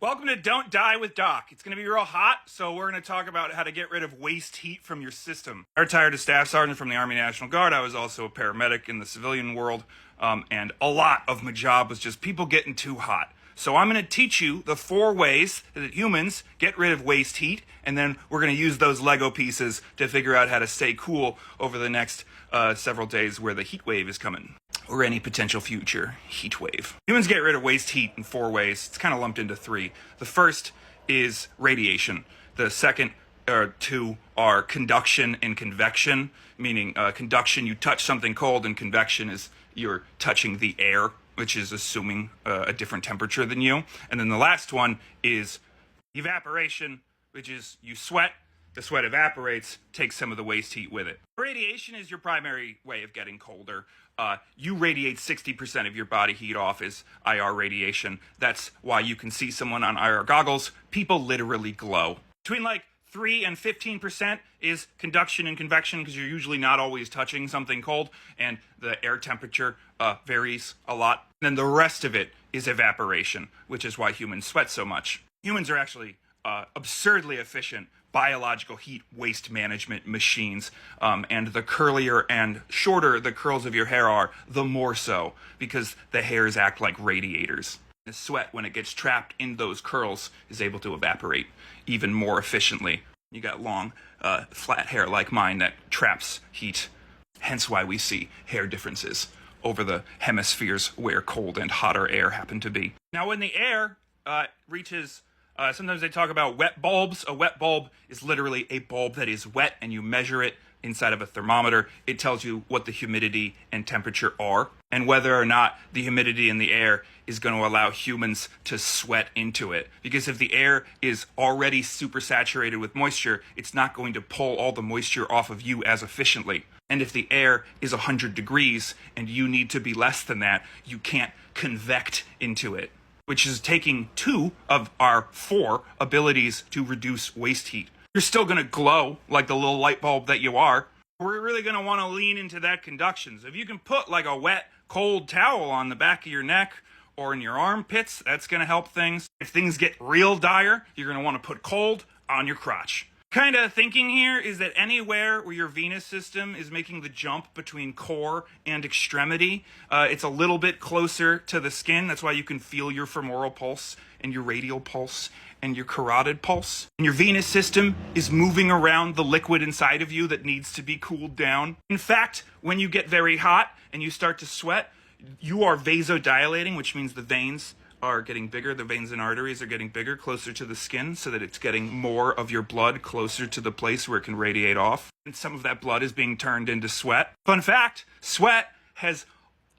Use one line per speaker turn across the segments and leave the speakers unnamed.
Welcome to Don't Die with Doc. It's going to be real hot, so we're going to talk about how to get rid of waste heat from your system. I retired as Staff Sergeant from the Army National Guard. I was also a paramedic in the civilian world, and a lot of my job was just people getting too hot. So I'm going to teach you the 4 ways that humans get rid of waste heat, and then we're going to use those Lego pieces to figure out how to stay cool over the next several days where the heat wave is coming, or any potential future heat wave. Humans get rid of waste heat in 4 ways. It's kind of lumped into 3. The first is radiation. The second or 2 are conduction and convection, meaning conduction, you touch something cold, and convection is you're touching the air, which is assuming a different temperature than you. And then the last one is evaporation, which is you sweat, the sweat evaporates, takes some of the waste heat with it. Radiation is your primary way of getting colder. You radiate 60% of your body heat off as IR radiation. That's why you can see someone on IR goggles. People literally glow. Between like 3 and 15% is conduction and convection, because you're usually not always touching something cold, and the air temperature varies a lot. And then the rest of it is evaporation, which is why humans sweat so much. Humans are actually absurdly efficient biological heat waste management machines, and the curlier and shorter the curls of your hair are, the more so, because the hairs act like radiators. The sweat, when it gets trapped in those curls, is able to evaporate even more efficiently. You got long, flat hair like mine that traps heat, hence why we see hair differences over the hemispheres where cold and hotter air happen to be. Now, when the air reaches sometimes they talk about wet bulbs. A wet bulb is literally a bulb that is wet, and you measure it inside of a thermometer. It tells you what the humidity and temperature are, and whether or not the humidity in the air is going to allow humans to sweat into it. Because if the air is already super saturated with moisture, it's not going to pull all the moisture off of you as efficiently. And if the air is 100 degrees and you need to be less than that, you can't convect into it, which is taking 2 of our 4 abilities to reduce waste heat. You're still going to glow like the little light bulb that you are. We're really going to want to lean into that conduction. So if you can put like a wet, cold towel on the back of your neck or in your armpits, that's going to help things. If things get real dire, you're going to want to put cold on your crotch. Kind of thinking here is that anywhere where your venous system is making the jump between core and extremity, it's a little bit closer to the skin. That's why you can feel your femoral pulse and your radial pulse and your carotid pulse. And your venous system is moving around the liquid inside of you that needs to be cooled down. In fact, when you get very hot and you start to sweat, you are vasodilating, which means the veins are getting bigger. The veins and arteries are getting bigger, closer to the skin, so that it's getting more of your blood closer to the place where it can radiate off. And some of that blood is being turned into sweat. Fun fact, sweat has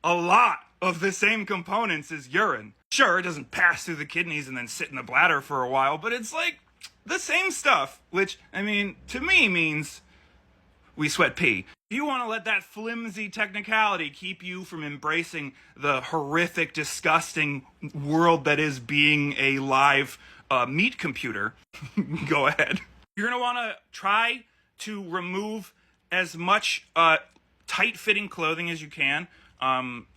a lot of the same components as urine. Sure, it doesn't pass through the kidneys and then sit in the bladder for a while, but it's like the same stuff, which, I mean, to me means we sweat pee. If you want to let that flimsy technicality keep you from embracing the horrific, disgusting world that is being a live meat computer, go ahead. You're going to want to try to remove as much tight-fitting clothing as you can,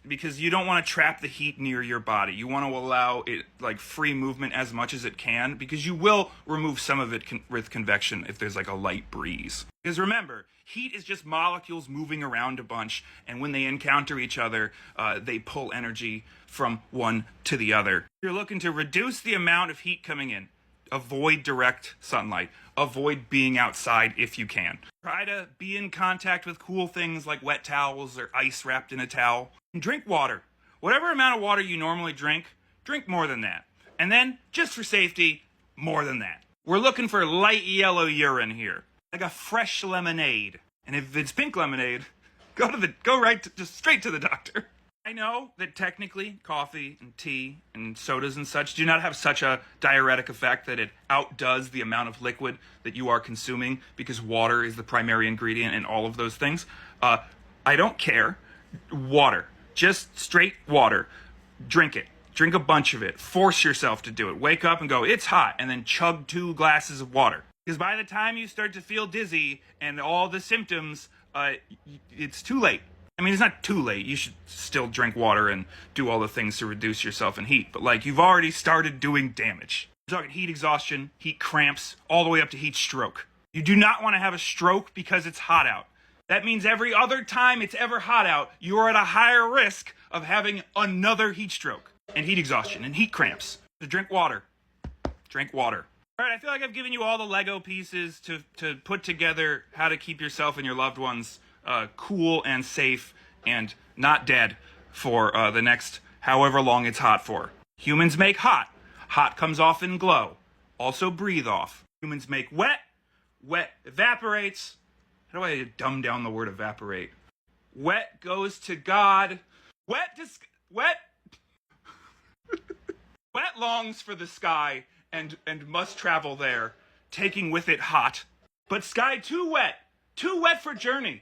because you don't want to trap the heat near your body. You want to allow it like free movement as much as it can, because you will remove some of it with convection if there's like a light breeze. Because remember, heat is just molecules moving around a bunch, and when they encounter each other, they pull energy from one to the other. You're looking to reduce the amount of heat coming in. Avoid direct sunlight. Avoid being outside if you can. Try to be in contact with cool things like wet towels or ice wrapped in a towel. And drink water. Whatever amount of water you normally drink more than that. And then, just for safety, more than that. We're looking for light yellow urine here, like a fresh lemonade. And if it's pink lemonade, just straight to the doctor. I know that technically coffee and tea and sodas and such do not have such a diuretic effect that it outdoes the amount of liquid that you are consuming, because water is the primary ingredient in all of those things. I don't care. Water. Just straight water. Drink it. Drink a bunch of it. Force yourself to do it. Wake up and go, it's hot, and then chug 2 glasses of water. Because by the time you start to feel dizzy and all the symptoms, it's too late. I mean, it's not too late. You should still drink water and do all the things to reduce yourself in heat. But, like, you've already started doing damage. We're talking heat exhaustion, heat cramps, all the way up to heat stroke. You do not want to have a stroke because it's hot out. That means every other time it's ever hot out, you are at a higher risk of having another heat stroke and heat exhaustion and heat cramps. So drink water. Drink water. All right, I feel like I've given you all the Lego pieces to put together how to keep yourself and your loved ones cool and safe and not dead for the next however long it's hot for. Humans make hot. Hot comes off in glow. Also breathe off. Humans make wet. Wet evaporates. How do I dumb down the word evaporate? Wet goes to God. Wet wet longs for the sky and must travel there, taking with it hot. But sky too wet for journey.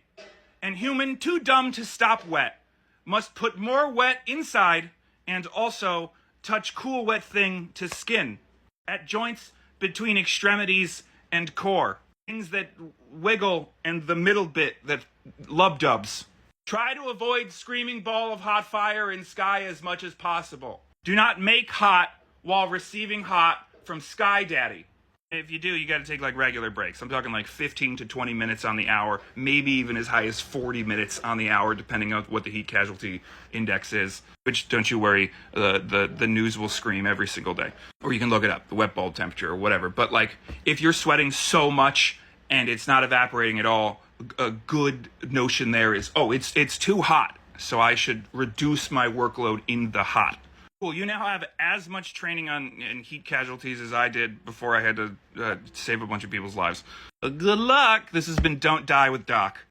And human too dumb to stop wet, must put more wet inside and also touch cool wet thing to skin, at joints between extremities and core, things that wiggle and the middle bit that lub dubs. Try to avoid screaming ball of hot fire in sky as much as possible. Do not make hot while receiving hot from Sky Daddy. If you do, you got to take like regular breaks. I'm talking like 15 to 20 minutes on the hour, maybe even as high as 40 minutes on the hour, depending on what the heat casualty index is. Which, don't you worry, the news will scream every single day. Or you can look it up, the wet bulb temperature or whatever. But like, if you're sweating so much and it's not evaporating at all, a good notion there is, oh, it's too hot, so I should reduce my workload in the hot. Cool, you now have as much training on heat casualties as I did before I had to save a bunch of people's lives. Good luck. This has been Don't Die with Doc.